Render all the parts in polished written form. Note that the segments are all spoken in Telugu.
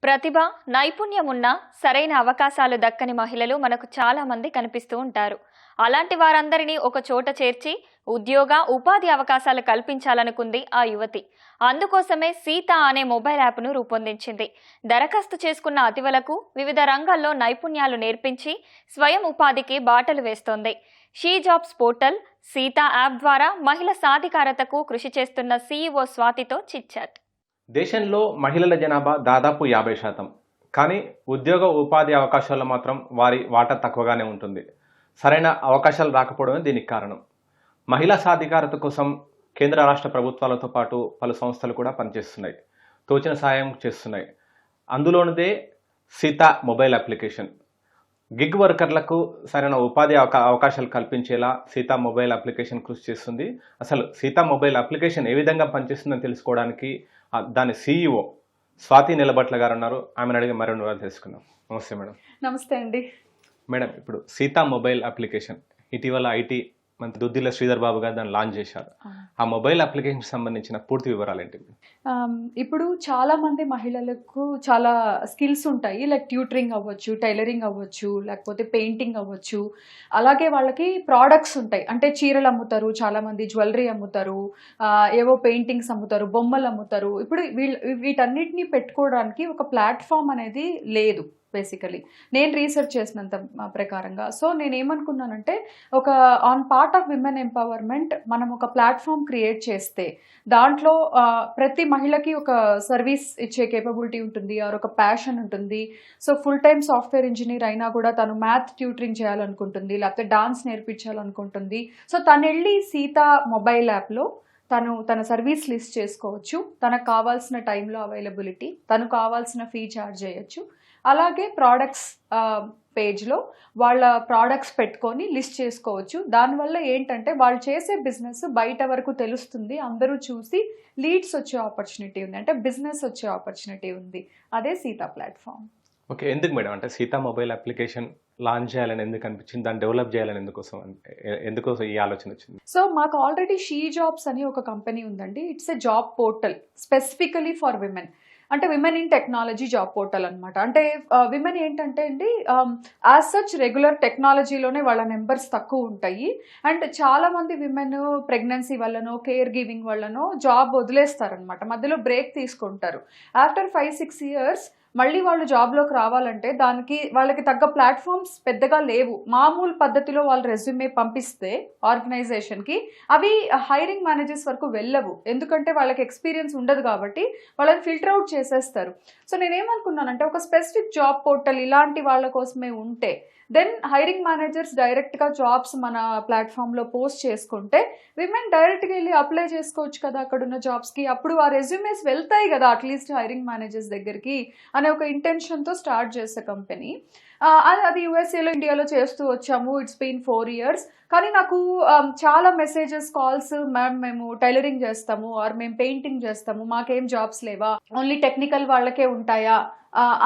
ప్రతిభ, నైపుణ్యం ఉన్న సరైన అవకాశాలు దక్కని మహిళలు మనకు చాలా మంది కనిపిస్తూ ఉంటారు. అలాంటి వారందరినీ ఒక చోట చేర్చి ఉద్యోగ, ఉపాధి అవకాశాలు కల్పించాలనుకుంది ఆ యువతి. అందుకోసమే సీత అనే మొబైల్ యాప్ను రూపొందించింది. దరఖాస్తు చేసుకున్న అతివలకు వివిధ రంగాల్లో నైపుణ్యాలు నేర్పించి స్వయం ఉపాధికి బాటలు వేస్తోంది. She jobs portal Sita app ద్వారా మహిళ సాధికారతకు కృషి చేస్తున్న సీఈఓ స్వాతితో చిట్చాట్. దేశంలో మహిళల జనాభా దాదాపు 50%. కానీ ఉద్యోగ ఉపాధి అవకాశాల్లో మాత్రం వారి వాటా తక్కువగానే ఉంటుంది. సరైన అవకాశాలు రాకపోవడమే దీనికి కారణం. మహిళా సాధికారత కోసం కేంద్ర రాష్ట్ర ప్రభుత్వాలతో పాటు పలు సంస్థలు కూడా పనిచేస్తున్నాయి, తోచిన సాయం చేస్తున్నాయి. అందులోనిదే సీత మొబైల్ అప్లికేషన్. గిగ్ వర్కర్లకు సరైన ఉపాధి అవకాశాలు కల్పించేలా సీతా మొబైల్ అప్లికేషన్ కృషి చేస్తుంది. అసలు సీతా మొబైల్ అప్లికేషన్ ఏ విధంగా పనిచేస్తుందని తెలుసుకోవడానికి దాని సీఈఓ స్వాతి నిలబట్ల గారు ఉన్నారు. ఆమెను అడిగి మరిన్ని వివరాలు తెలుసుకుందాం. నమస్తే మేడం. నమస్తే అండి. మేడం, ఇప్పుడు సీతా మొబైల్ అప్లికేషన్ ఇటీవల ఐటీ మంత్రి దుద్దిల్ల శ్రీధర్ బాబు గారు దాన్ని లాంచ్ చేశారు. ఆ మొబైల్ అప్లికేషన్ సంబంధించిన పూర్తి వివరాలు ఏంటి? ఇప్పుడు చాలా మంది మహిళలకు చాలా స్కిల్స్ ఉంటాయి, లైక్ ట్యూటరింగ్ అవ్వచ్చు, టైలరింగ్ అవ్వచ్చు, లేకపోతే పెయింటింగ్ అవ్వచ్చు. అలాగే వాళ్ళకి ప్రోడక్ట్స్ ఉంటాయి, అంటే చీరలు అమ్ముతారు, చాలా మంది జ్యువెలరీ అమ్ముతారు, ఏవో పెయింటింగ్స్ అమ్ముతారు, బొమ్మలు అమ్ముతారు. ఇప్పుడు వీటన్నిటిని పెట్టుకోవడానికి ఒక ప్లాట్ఫామ్ అనేది లేదు బేసికలీ, నేను రీసెర్చ్ చేసినంత ప్రకారంగా. సో నేను ఏమనుకున్నానంటే, ఒక on part of women empowerment మనం ఒక ప్లాట్ఫామ్ క్రియేట్ చేస్తే దాంట్లో ప్రతి మహిళకి ఒక సర్వీస్ ఇచ్చే కేపబిలిటీ ఉంటుంది, ఆర్ ఒక ప్యాషన్ ఉంటుంది. So full time software engineer అయినా కూడా తను మ్యాథ్ ట్యూటరింగ్ చేయాలనుకుంటుంది, లేకపోతే డాన్స్ నేర్పించాలనుకుంటుంది. సో తను వెళ్ళి సీత మొబైల్ యాప్లో తన సర్వీస్ లిస్ట్ చేసుకోవచ్చు. తనకు కావాల్సిన టైంలో అవైలబిలిటీ, తను కావాల్సిన ఫీ ఛార్జ్ చేయొచ్చు. అలాగే ప్రోడక్ట్స్ పేజ్లో వాళ్ళ ప్రోడక్ట్స్ పెట్టుకొని లిస్ట్ చేసుకోవచ్చు. దానివల్ల ఏంటంటే వాళ్ళు చేసే బిజినెస్ బయట వరకు తెలుస్తుంది, అందరూ చూసి లీడ్స్ వచ్చే ఆపర్చునిటీ ఉంది, అంటే బిజినెస్ వచ్చే ఆపర్చునిటీ ఉంది. అదే సీతా ప్లాట్ఫామ్. ఓకే, ఎందుకు మేడం అంటే సీతా మొబైల్ అప్లికేషన్ లాంచ్ చేయాలని ఎందుకు అనిపించింది, దాన్ని డెవలప్ చేయాలని ఎందుకోసం ఈ ఆలోచన వచ్చింది? సో మాకు ఆల్రెడీ షీ జాబ్స్ అని ఒక కంపెనీ ఉందండి. It's a job portal specifically for women, అంటే women in technology job portal అనమాట. అంటే విమెన్ ఏంటంటే అండి, యాజ్ సచ్ రెగ్యులర్ టెక్నాలజీలోనే వాళ్ళ నెంబర్స్ తక్కువ ఉంటాయి. అండ్ చాలా మంది విమెన్ ప్రెగ్నెన్సీ వల్లనో కేర్ గివింగ్ వల్లనో జాబ్ వదిలేస్తారనమాట, మధ్యలో బ్రేక్ తీసుకుంటారు. ఆఫ్టర్ 5-6 years మళ్ళీ వాళ్ళు జాబ్లోకి రావాలంటే దానికి వాళ్ళకి తగ్గ ప్లాట్ఫామ్స్ పెద్దగా లేవు. మామూలు పద్ధతిలో వాళ్ళు రెజ్యూమే పంపిస్తే ఆర్గనైజేషన్కి అవి హైరింగ్ మేనేజర్స్ వరకు వెళ్ళవు, ఎందుకంటే వాళ్ళకి ఎక్స్పీరియన్స్ ఉండదు కాబట్టి వాళ్ళని ఫిల్టర్ అవుట్ చేసేస్తారు. సో నేనేమనుకున్నానంటే, ఒక స్పెసిఫిక్ జాబ్ పోర్టల్ ఇలాంటి వాళ్ళ కోసమే ఉంటే దెన్ హైరింగ్ మేనేజర్స్ డైరెక్ట్గా జాబ్స్ మన ప్లాట్ఫామ్లో పోస్ట్ చేసుకుంటే విమెన్ డైరెక్ట్గా వెళ్ళి అప్లై చేసుకోవచ్చు కదా అక్కడున్న జాబ్స్కి. అప్పుడు ఆ రెజ్యూమేస్ వెళ్తాయి కదా అట్లీస్ట్ హైరింగ్ మేనేజర్స్ దగ్గరికి అనే ఒక ఇంటెన్షన్తో స్టార్ట్ చేసే కంపెనీ. అది యూఎస్ఏలో, ఇండియాలో చేస్తూ వచ్చాము. It's been 4 years. కానీ నాకు చాలా మెసేజెస్, కాల్స్, మ్యామ్ మేము టైలరింగ్ చేస్తాము, ఆర్ మేము పెయింటింగ్ చేస్తాము, మాకేం జాబ్స్ లేవా, ఓన్లీ టెక్నికల్ వాళ్ళకే ఉంటాయా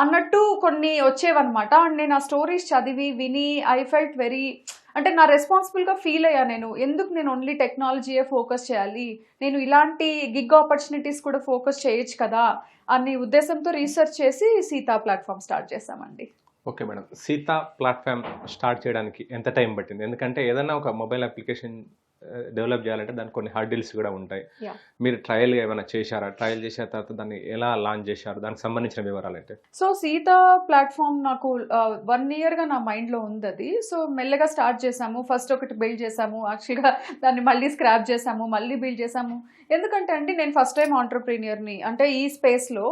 అన్నట్టు కొన్ని వచ్చేవన్నమాట. అండ్ నేను ఆ స్టోరీస్ చదివి విని ఐ ఫెల్ట్ వెరీ, అంటే నా రెస్పాన్సిబుల్గా ఫీల్ అయ్యా. ఎందుకు నేను ఓన్లీ టెక్నాలజీయే ఫోకస్ చేయాలి, నేను ఇలాంటి గిగ్ ఆపర్చునిటీస్ కూడా ఫోకస్ చేయొచ్చు కదా అనే ఉద్దేశంతో రీసెర్చ్ చేసి సీతా ప్లాట్ఫామ్ స్టార్ట్ చేశామండి. Okay madam, Sita platform start చేయడానికి ఎంత టైం పట్టింది? ఎందుకంటే ఏదైనా ఒక మొబైల్ అప్లికేషన్ డెవలప్ చేయాలంటే దానికి కొన్ని హర్డిల్స్ కూడా ఉంటాయి. మీరు ట్రయల్ ఏమైనా చేశారా? ట్రయల్ చేసిన తర్వాత దాన్ని ఎలా లాంచ్ చేశారు, దానికి సంబంధించిన వివరాలు అంటే? సో సీతా ప్లాట్ఫామ్ నాకు 1 yearగా నా మైండ్లో ఉంది అది. సో మెల్లగా స్టార్ట్ చేసాము. ఫస్ట్ ఒకటి బిల్డ్ చేసాము, యాక్చువల్గా దాన్ని మళ్ళీ స్క్రాప్ చేసాము, మళ్ళీ బిల్డ్ చేసాము. ఎందుకంటే అండి, నేను ఫస్ట్ టైం ఆంటర్ప్రీనియర్ని, అంటే ఈ స్పేస్లో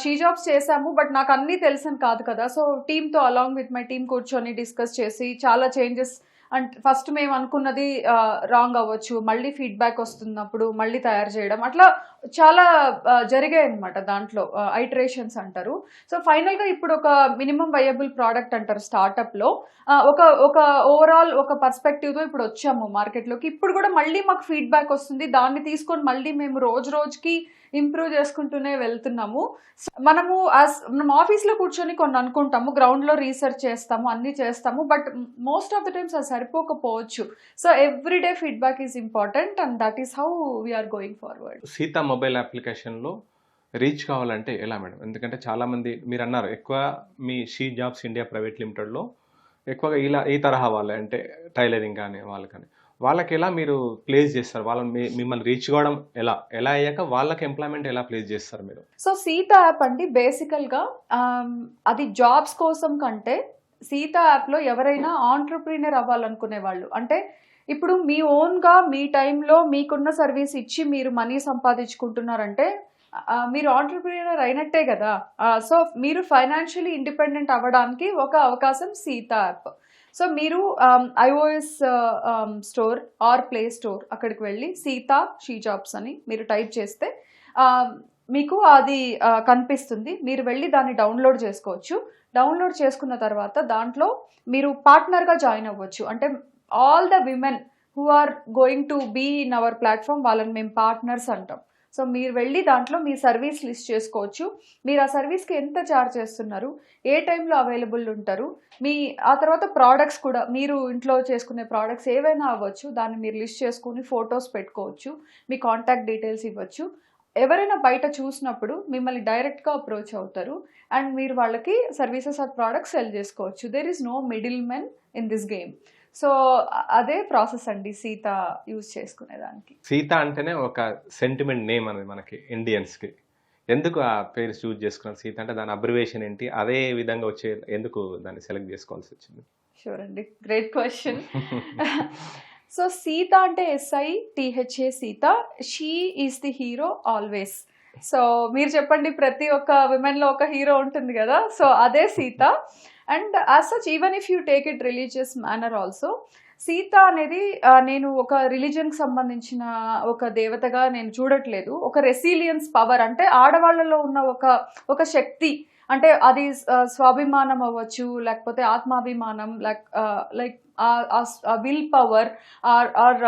షీ జాబ్స్ చేసాము, బట్ నాకు అన్నీ తెలుసని కాదు కదా. సో టీమ్తో అలాంగ్ విత్ మై టీమ్ కూర్చొని డిస్కస్ చేసి చాలా చేంజెస్, అండ్ ఫస్ట్ మేము అనుకున్నది రాంగ్ అవ్వచ్చు, మళ్ళీ ఫీడ్బ్యాక్ వస్తున్నప్పుడు మళ్ళీ తయారు చేయడం, అట్లా చాలా జరిగాయి అనమాట. దాంట్లో ఐటరేషన్స్ అంటారు. సో ఫైనల్గా ఇప్పుడు ఒక మినిమం వయబుల్ ప్రోడక్ట్ అంటారు స్టార్టప్లో, ఒక ఓవరాల్ ఒక పర్స్పెక్టివ్తో ఇప్పుడు వచ్చాము మార్కెట్లోకి. ఇప్పుడు కూడా మళ్ళీ మాకు ఫీడ్బ్యాక్ వస్తుంది, దాన్ని తీసుకొని మళ్ళీ మేము రోజుకి ఇంప్రూవ్ చేసుకుంటూనే వెళ్తున్నాము. మనం ఆఫీస్లో కూర్చొని కొన్ని అనుకుంటాము, గ్రౌండ్లో రీసెర్చ్ చేస్తాము, అన్నీ చేస్తాము, but most of the times అది సరిపోకపోవచ్చు. So everyday feedback is important, and that is how we are going forward. Sita mobile అప్లికేషన్లో రీచ్ కావాలంటే ఎలా మేడం? ఎందుకంటే చాలామంది మీరు అన్నారు ఎక్కువ మీ షీ జాబ్స్ ఇండియా ప్రైవేట్ లిమిటెడ్‌లో ఎక్కువగా ఈ తరహా వాళ్ళే అంటే టైలరింగ్ కానీ వాళ్ళు కానీ. వాళ్ళకి ఎలా మీరు ప్లేస్ చేస్తారు? వాళ్ళని మిమ్మల్ని రీచ్ కావడం ఎలా? ఎలా అయ్యాక వాళ్ళకి ఎంప్లాయ్‌మెంట్ ఎలా ప్లేస్ చేస్తారు మీరు? సో సీత యాప్ అండి బేసికల్గా అది జాబ్స్ కోసం కంటే సీత యాప్లో ఎవరైనా ఆంటర్ప్రీనర్ అవ్వాలనుకునే వాళ్ళు, అంటే ఇప్పుడు మీ ఓన్గా మీ టైంలో మీకున్న సర్వీస్ ఇచ్చి మీరు మనీ సంపాదించుకుంటున్నారంటే మీరు ఆంటర్ప్రీనర్ అయినట్టే కదా. సో మీరు ఫైనాన్షియలీ ఇండిపెండెంట్ అవ్వడానికి ఒక అవకాశం సీత యాప్. సో మీరు iOS store or play store అక్కడికి వెళ్ళి సీత షీ జాబ్స్ అని మీరు టైప్ చేస్తే మీకు అది కనిపిస్తుంది. మీరు వెళ్ళి దాన్ని డౌన్లోడ్ చేసుకోవచ్చు. డౌన్లోడ్ చేసుకున్న తర్వాత దాంట్లో మీరు పార్ట్నర్గా జాయిన్ అవ్వచ్చు. అంటే all the women who are going to be in our platform వాళ్ళని మేము పార్ట్నర్స్ అంటాం. సో మీరు వెళ్ళి దాంట్లో మీ సర్వీస్ లిస్ట్ చేసుకోవచ్చు. మీరు ఆ సర్వీస్కి ఎంత ఛార్జ్ చేస్తున్నారు, ఏ టైంలో అవైలబుల్ ఉంటారు, ఆ తర్వాత ప్రోడక్ట్స్ కూడా మీరు ఇంట్లో చేసుకునే ప్రోడక్ట్స్ ఏవైనా అవ్వచ్చు, దాన్ని మీరు లిస్ట్ చేసుకుని ఫొటోస్ పెట్టుకోవచ్చు, మీ కాంటాక్ట్ డీటెయిల్స్ ఇవ్వచ్చు. ఎవరైనా బయట చూసినప్పుడు మిమ్మల్ని డైరెక్ట్గా అప్రోచ్ అవుతారు అండ్ మీరు వాళ్ళకి సర్వీసెస్ ఆర్ ప్రోడక్ట్స్ సెల్ చేసుకోవచ్చు. There is no middle men in this game. So అదే ప్రాసెస్ అండి సీత యూజ్ చేసుకునేదానికి. సీత అంటేనే ఒక సెంటిమెంట్ నేమ్ అనేది మనకి ఇండియన్స్కి. ఎందుకు ఆ పేరు చూజ్ చేసుకున్నారు సీత అంటే? దాని అబ్రివేషన్ ఏంటి? అదే విధంగా వచ్చే ఎందుకు దాన్ని సెలెక్ట్ చేసుకోవాల్సి వచ్చింది? షూర్ అండి, గ్రేట్ క్వశ్చన్. సో సీత అంటే SITHA Sita, she is the hero always. So మీరు చెప్పండి, ప్రతి ఒక్క విమెన్లో ఒక హీరో ఉంటుంది కదా, సో అదే Sita. And as such even if you take it religious manner also, Sita అనేది నేను ఒక రిలీజన్కి సంబంధించిన ఒక దేవతగా నేను చూడట్లేదు. ఒక రెసిలియన్స్ పవర్, అంటే ఆడవాళ్ళలో ఉన్న ఒక శక్తి, అంటే అది స్వాభిమానం అవ్వచ్చు, లేకపోతే ఆత్మాభిమానం, like will power or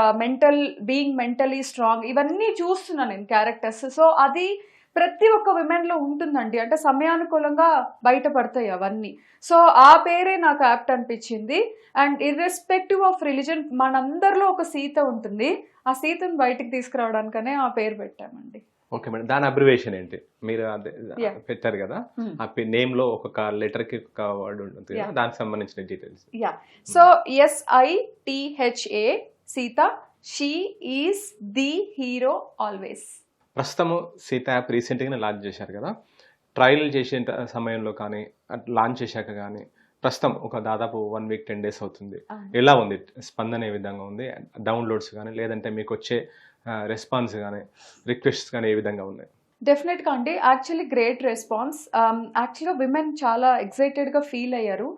mentally strong, ఇవన్నీ చూస్తున్నాను నేను క్యారెక్టర్స్. సో అది ప్రతి ఒక్క విమెన్లో ఉంటుందండి, అంటే సమయానుకూలంగా బయటపడతాయి అవన్నీ. సో ఆ పేరే నాకు యాప్ట్ అనిపించింది. అండ్ ఇర్రెస్పెక్టివ్ ఆఫ్ రిలీజన్ మనందరిలో ఒక సీత ఉంటుంది, ఆ సీతను బయటికి తీసుకురావడానికనే ఆ పేరు పెట్టామండి. ఓకే మేడం, దాని అబ్రివేషన్ ఏంటి? మీరు పెట్టారు కదా, ఆ నేమ్ లో ఒక్కొక్క లెటర్ కి ఒక వర్డ్ ఉంటుంది కదా, దానికి సంబంధించిన details. So SITHA Sita, she is the hero always. ప్రస్తుతము సీత యాప్ రీసెంట్గానే లాంచ్ చేశారు కదా, ట్రయల్ చేసే సమయంలో కానీ లాంచ్ చేశాక కానీ ప్రస్తుతం ఒక దాదాపు 1 వీక్ 10 days అవుతుంది. ఎలా ఉంది స్పందన? ఏ విధంగా ఉంది? డౌన్లోడ్స్ కానీ లేదంటే మీకు వచ్చే రెస్పాన్స్ కానీ రిక్వెస్ట్స్ కానీ ఏ విధంగా ఉన్నాయి? డెఫినెట్గా అండి, యాక్చువల్లీ గ్రేట్ రెస్పాన్స్. యాక్చువల్గా విమెన్ చాలా ఎక్సైటెడ్గా ఫీల్ అయ్యారు.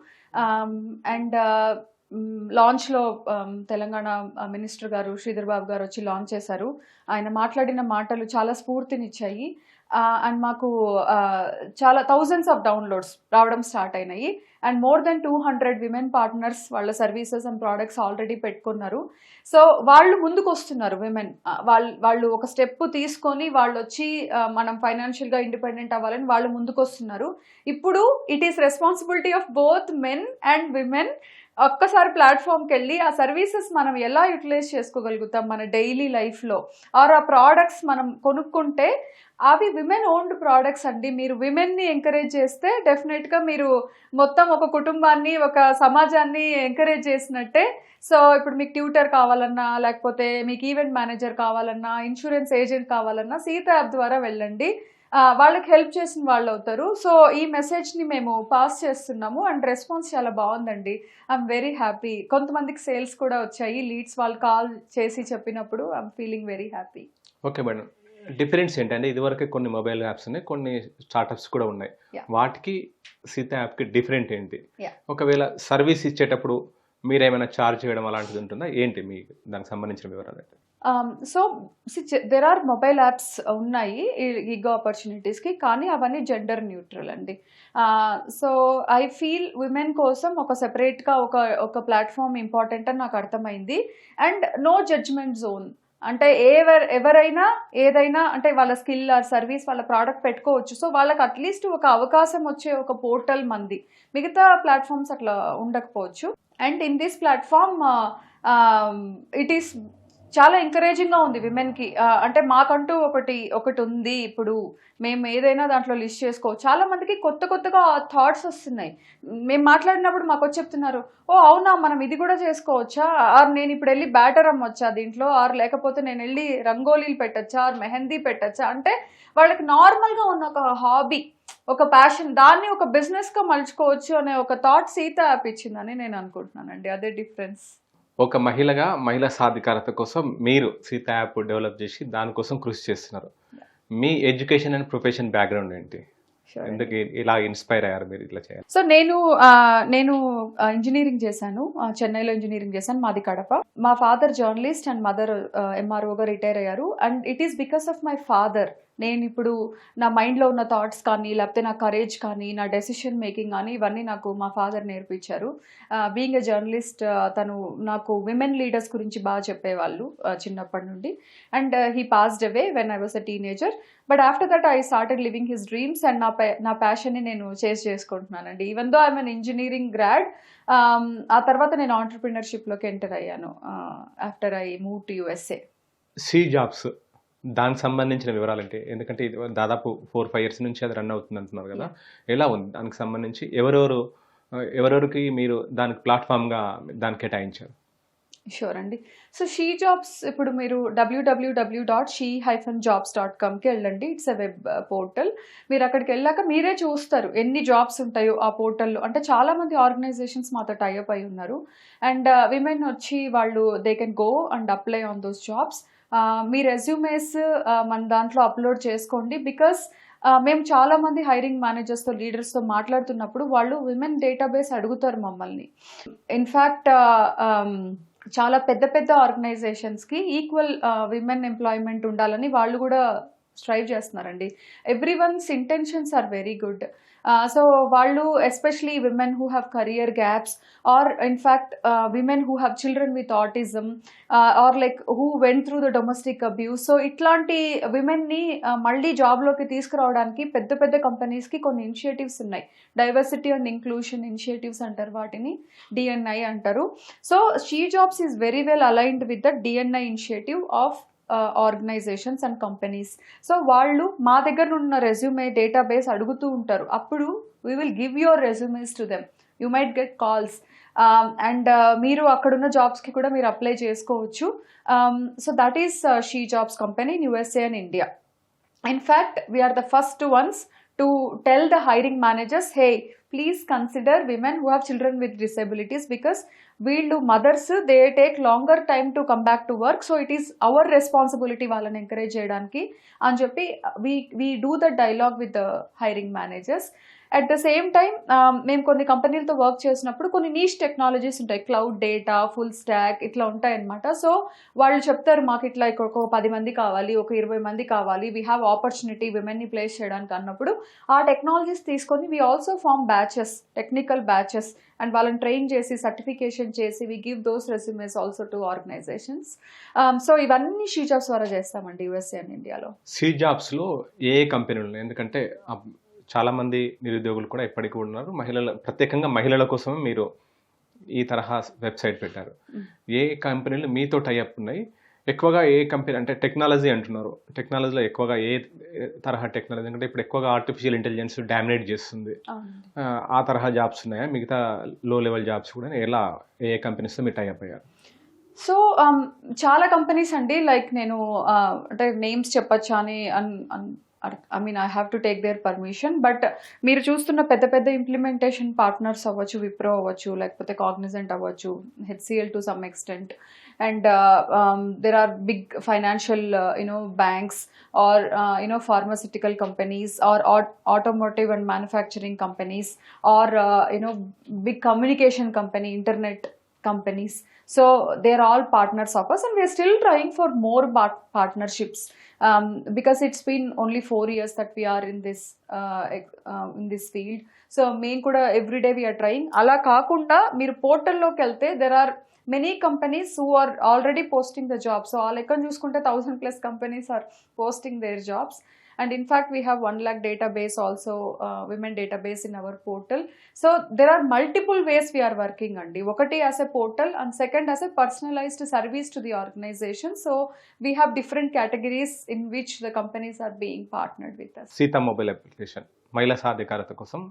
అండ్ లాంచ్లో తెలంగాణ మినిస్టర్ గారు శ్రీధర్ బాబు గారు వచ్చి లాంచ్ చేశారు. ఆయన మాట్లాడిన మాటలు చాలా స్ఫూర్తినిచ్చాయి. అండ్ మాకు చాలా థౌజండ్స్ ఆఫ్ డౌన్లోడ్స్ రావడం స్టార్ట్ అయినాయి. And more than 200 women partners వాళ్ళ సర్వీసెస్ అండ్ ప్రోడక్ట్స్ ఆల్రెడీ పెట్టుకున్నారు. సో వాళ్ళు ముందుకు వస్తున్నారు విమెన్, వాళ్ళు ఒక స్టెప్ తీసుకొని వాళ్ళు వచ్చి మనం ఫైనాన్షియల్గా ఇండిపెండెంట్ అవ్వాలని వాళ్ళు ముందుకు వస్తున్నారు. ఇప్పుడు it is responsibility of both men and women. ఒక్కసారి ప్లాట్ఫామ్కి వెళ్ళి ఆ సర్వీసెస్ మనం ఎలా యూటిలైజ్ చేసుకోగలుగుతాం మన డైలీ లైఫ్లో, ఆర్ ఆ ప్రోడక్ట్స్ మనం కొనుక్కుంటే అవి విమెన్ ఓన్డ్ ప్రోడక్ట్స్ అండి. మీరు విమెన్ని ఎంకరేజ్ చేస్తే డెఫినెట్గా మీరు మొత్తం ఒక కుటుంబాన్ని, ఒక సమాజాన్ని ఎంకరేజ్ చేసినట్టే. సో ఇప్పుడు మీకు ట్యూటర్ కావాలన్నా, లేకపోతే మీకు ఈవెంట్ మేనేజర్ కావాలన్నా, ఇన్సూరెన్స్ ఏజెంట్ కావాలన్నా సీత యాప్ ద్వారా వెళ్ళండి, వాళ్ళకి హెల్ప్ చేసిన వాళ్ళు అవుతారు. సో ఈ మెసేజ్ని మేము పాస్ చేస్తున్నాము అండ్ రెస్పాన్స్ చాలా బాగుందండి. I'm very happy. కొంతమందికి సేల్స్ కూడా వచ్చాయి, లీడ్స్ వాళ్ళు కాల్ చేసి చెప్పినప్పుడు I'm feeling very happy. Okay madam, difference ఏంటంటే ఇదివరకు కొన్ని మొబైల్ యాప్స్ ఉన్నాయి, కొన్ని స్టార్టప్స్ కూడా ఉన్నాయి. వాటికి సీత యాప్కి డిఫరెంట్ ఏంటి? ఒకవేళ సర్వీస్ ఇచ్చేటప్పుడు మీరేమైనా ఛార్జ్ చేయడం అలాంటిది ఉంటుందా ఏంటి? మీ దానికి సంబంధించిన వివరాలు? So there are mobile apps ఉన్నాయి గిగ్ ఆపర్చునిటీస్కి, కానీ అవన్నీ జెండర్ న్యూట్రల్ అండి. సో ఐ ఫీల్ విమెన్ కోసం ఒక సెపరేట్గా ఒక ప్లాట్ఫామ్ ఇంపార్టెంట్ అని నాకు అర్థమైంది. అండ్ నో జడ్జ్మెంట్ జోన్, అంటే ఎవరైనా ఏదైనా అంటే వాళ్ళ స్కిల్ ఆర్ సర్వీస్ వాళ్ళ ప్రోడక్ట్ పెట్టుకోవచ్చు. సో వాళ్ళకి అట్లీస్ట్ ఒక అవకాశం వచ్చే ఒక పోర్టల్ మంది, మిగతా ప్లాట్ఫామ్స్ అట్లా ఉండకపోవచ్చు. And in this platform it is చాలా ఎంకరేజింగ్గా ఉంది విమెన్కి. అంటే మాకంటూ ఒకటి ఉంది, ఇప్పుడు మేము ఏదైనా దాంట్లో లిస్ట్ చేసుకోవచ్చు. చాలా మందికి కొత్తగా థాట్స్ వస్తున్నాయి. మేము మాట్లాడినప్పుడు మాకు వచ్చి చెప్తున్నారు, ఓ అవునా మనం ఇది కూడా చేసుకోవచ్చా, ఆర్ నేను ఇప్పుడు వెళ్ళి బ్యాటర్ అమ్మొచ్చా దీంట్లో, ఆర్ లేకపోతే నేను వెళ్ళి రంగోలీలు పెట్టచ్చా, ఆర్ మెహందీ పెట్టచ్చా. అంటే వాళ్ళకి నార్మల్గా ఉన్న ఒక హాబీ, ఒక ప్యాషన్, దాన్ని ఒక బిజినెస్గా మలుచుకోవచ్చు అనే ఒక థాట్ సీత యాప్ ఇచ్చిందని నేను అనుకుంటున్నానండి. అదే డిఫరెన్స్. ఒక మహిళగా మహిళా సాధికారత కోసం మీరు సీత యాప్ డెవలప్ చేసి దానికోసం కృషి చేస్తున్నారు. మీ ఎడ్యుకేషన్ అండ్ ప్రొఫెషన్ బ్యాక్గ్రౌండ్ ఏంటి? ఎందుకు ఇలా ఇన్స్పైర్ అయ్యారు మీరు ఇట్లా చేయాలి? సో నేను ఇంజనీరింగ్ చేశాను, చెన్నైలో ఇంజనీరింగ్ చేశాను, మాది కడప. మా ఫాదర్ జర్నలిస్ట్ అండ్ మదర్ ఎంఆర్ఓగా రిటైర్ అయ్యారు. And it is because of my father నేను ఇప్పుడు నా మైండ్లో ఉన్న థాట్స్ కానీ, లేకపోతే నా కరేజ్ కానీ, నా డెసిషన్ మేకింగ్ కానీ, ఇవన్నీ నాకు మా ఫాదర్ నేర్పించారు. బీయింగ్ ఎ జర్నలిస్ట్, తను నాకు విమెన్ లీడర్స్ గురించి బాగా చెప్పేవాళ్ళు చిన్నప్పటి నుండి. And he passed away when I was a teenager. But after that I started living his dreams and నా ప్యాషన్ని నేను చేసుకుంటున్నానండి. Even though I'm an engineering grad, ఆ తర్వాత నేను ఆంటర్ప్రినర్షిప్లోకి ఎంటర్ అయ్యాను after I move to USA. She Jobs దానికి సంబంధించిన వివరాలు ఏంటి? ఎందుకంటే ఇది దాదాపు 4-5 years నుంచి అది రన్ అవుతుంది అంటున్నారు కదా, ఎలా ఉంది దానికి సంబంధించి? ఎవరెవరికి మీరు దానికి ప్లాట్ఫామ్గా దానికి కేటాయించారు? షూర్ అండి. సో షీ జాబ్స్, ఇప్పుడు మీరు www.she-jobs.comకి వెళ్ళండి. It's a web portal. మీరు అక్కడికి వెళ్ళాక మీరే చూస్తారు ఎన్ని జాబ్స్ ఉంటాయో ఆ పోర్టల్లో. అంటే చాలామంది ఆర్గనైజేషన్స్ మాతో టైఅప్ అయి ఉన్నారు. అండ్ విమెన్ వచ్చి వాళ్ళు they can go and apply on those jobs. Me resumes మన దాంట్లో అప్లోడ్ చేసుకోండి. బికాస్ మేము చాలామంది హైరింగ్ మేనేజర్స్తో, లీడర్స్తో మాట్లాడుతున్నప్పుడు వాళ్ళు విమెన్ డేటాబేస్ అడుగుతారు మమ్మల్ని. ఇన్ఫ్యాక్ట్ చాలా పెద్ద ఆర్గనైజేషన్స్కి ఈక్వల్ విమెన్ ఎంప్లాయ్మెంట్ ఉండాలని వాళ్ళు కూడా స్ట్రైవ్ చేస్తున్నారండి. Every one's intentions are very good. So వాళ్ళు especially women who have career gaps, or in fact women who have children with autism, or like who went through the domestic abuse. So ఇట్లాంటి విమెన్ని మళ్ళీ జాబ్లోకి తీసుకురావడానికి పెద్ద కంపెనీస్కి కొన్ని ఇనిషియేటివ్స్ ఉన్నాయి. డైవర్సిటీ అండ్ ఇంక్లూషన్ ఇనిషియేటివ్స్ అంటారు వాటిని, డిఎన్ఐ అంటారు. So She Jobs is very well aligned with the DNI initiative of organizations and companies. So వాళ్ళు మా దగ్గర ఉన్న రెజ్యూమే డేటాబేస్ అడుగుతూ ఉంటారు. అప్పుడు we will give your resumes to them. You might get calls. And మీరు అక్కడున్న జాబ్స్కి కూడా మీరు అప్లై చేసుకోవచ్చు. So that is She Jobs company in USA and India. In fact we are the first ones to tell the hiring managers, hey, please consider women who have children with disabilities, because వీళ్ళు mothers, they take longer time to come back to work. So it is our responsibility వాళ్ళని ఎంకరేజ్ చేయడానికి అని చెప్పి we do the dialogue with the hiring managers. At the same time మేము కొన్ని కంపెనీలతో వర్క్ చేసినప్పుడు కొన్ని నీష్ టెక్నాలజీస్ ఉంటాయి, క్లౌడ్ డేటా, ఫుల్ స్టాక్ ఇట్లా ఉంటాయన్నమాట. సో వాళ్ళు చెప్తారు మాకు ఇట్లా ఒక 10 మంది కావాలి, ఒక 20 మంది కావాలి, వీ హ్యావ్ ఆపర్చునిటీ విమెన్ని ప్లేస్ చేయడానికి అన్నప్పుడు ఆ టెక్నాలజీస్ తీసుకొని we also form batches, technical batches, and వాళ్ళని ట్రైన్ చేసి సర్టిఫికేషన్ చేసి we give those resumes also to organizations. So ఇవన్నీ షీ జాబ్స్ ద్వారా చేస్తామండి యుఎస్ఏ అండ్ ఇండియాలో. షీ జాబ్స్లో ఏ కంపెనీలు ఉన్నాయి? ఎందుకంటే చాలా మంది నిరుద్యోగులు కూడా ఇప్పటికీ ఉన్నారు. ప్రత్యేకంగా మహిళల కోసం మీరు ఈ తరహా వెబ్సైట్ పెట్టారు. ఏ కంపెనీలు మీతో టైఅప్ ఉన్నాయి? ఎక్కువగా ఏ కంపెనీ, అంటే టెక్నాలజీ అంటున్నారు, టెక్నాలజీలో ఎక్కువగా ఏ తరహా టెక్నాలజీ? అంటే ఇప్పుడు ఎక్కువగా ఆర్టిఫిషియల్ ఇంటెలిజెన్స్ డామినేట్ చేస్తుంది, ఆ తరహా జాబ్స్ ఉన్నాయా? మిగతా లో లెవెల్ జాబ్స్ కూడా ఎలా, ఏ కంపెనీస్తో మీరు టైఅప్ అయ్యారు? సో చాలా కంపెనీస్ అండి. లైక్ నేను అంటే నేమ్స్ చెప్పచ్చా అని I mean I have to take their permission. But మీరు చూస్తున్న పెద్ద ఇంప్లిమెంటేషన్ పార్ట్నర్స్ అవ్వచ్చు, విప్రో అవ్వచ్చు, లేకపోతే కాగ్నిజెంట్ అవ్వచ్చు, HCl to some extent, and there are big financial banks, or pharmaceutical companies, or automotive and manufacturing companies, or big communication company, internet companies. So they're all partners of us, and we're still trying for more partnerships, because it's been only 4 years that we are in this field. So main kuda every day we are trying. Ala kaakunda meer portal loki velte there are many companies who are already posting the jobs. So aa lekkanu chuskunte 1000+ companies are posting their jobs. And in fact, we have 1 lakh database also, women database in our portal. So there are multiple ways we are working andi. Okati as a portal and second as a personalized service to the organization. So we have different categories in which the companies are being partnered with us. Sita mobile application మహిళా సాధికారత కోసం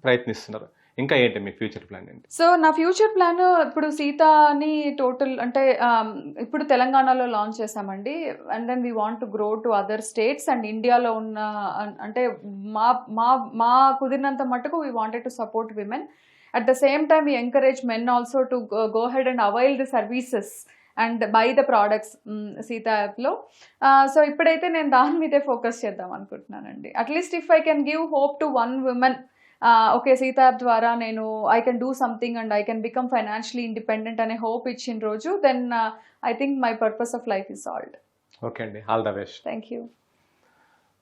ప్రయత్నిస్తున్నారు. ఇంకా ఏంటి మీ ఫ్యూచర్ ప్లాన్ ఏంటి? సో నా ఫ్యూచర్ ప్లాన్ ఇప్పుడు సీతాని టోటల్ అంటే ఇప్పుడు తెలంగాణలో లాంచ్ చేసామండి. And then we want to grow to other states and ఇండియాలో ఉన్న అంటే మా మా మా కుదిరినంత మటుకు we wanted to support women. At the same time we encourage men also to go head and avail the services and by the products Seetha యాప్లో. సో ఇప్పుడైతే నేను దాని మీదే ఫోకస్ చేద్దాం అనుకుంటున్నానండి. At least if I can give hope to one women, okay Seetha app ద్వారా నేను I can do something and I can become financially independent అనే హోప్ ఇచ్చిన రోజు, then I think my purpose of life is solved. Okay అండి, all the best. Thank you.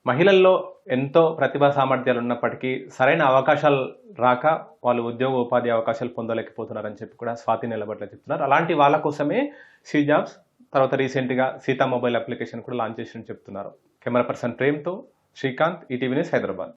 మహిళల్లో ఎంతో ప్రతిభా సామర్థ్యాలు ఉన్నప్పటికీ సరైన అవకాశాలు రాక వాళ్ళు ఉద్యోగ ఉపాధి అవకాశాలు పొందలేకపోతున్నారని చెప్పి కూడా స్వాతి నిలబట్ల చెప్తున్నారు. అలాంటి వాళ్ళ కోసమే సీ జాబ్స్ తర్వాత రీసెంట్గా సీతా మొబైల్ అప్లికేషన్ కూడా లాంచ్ చేసి చెప్తున్నారు. కెమెరా పర్సన్ ప్రేమ్తో శ్రీకాంత్, ఈటీవీ న్యూస్, హైదరాబాద్.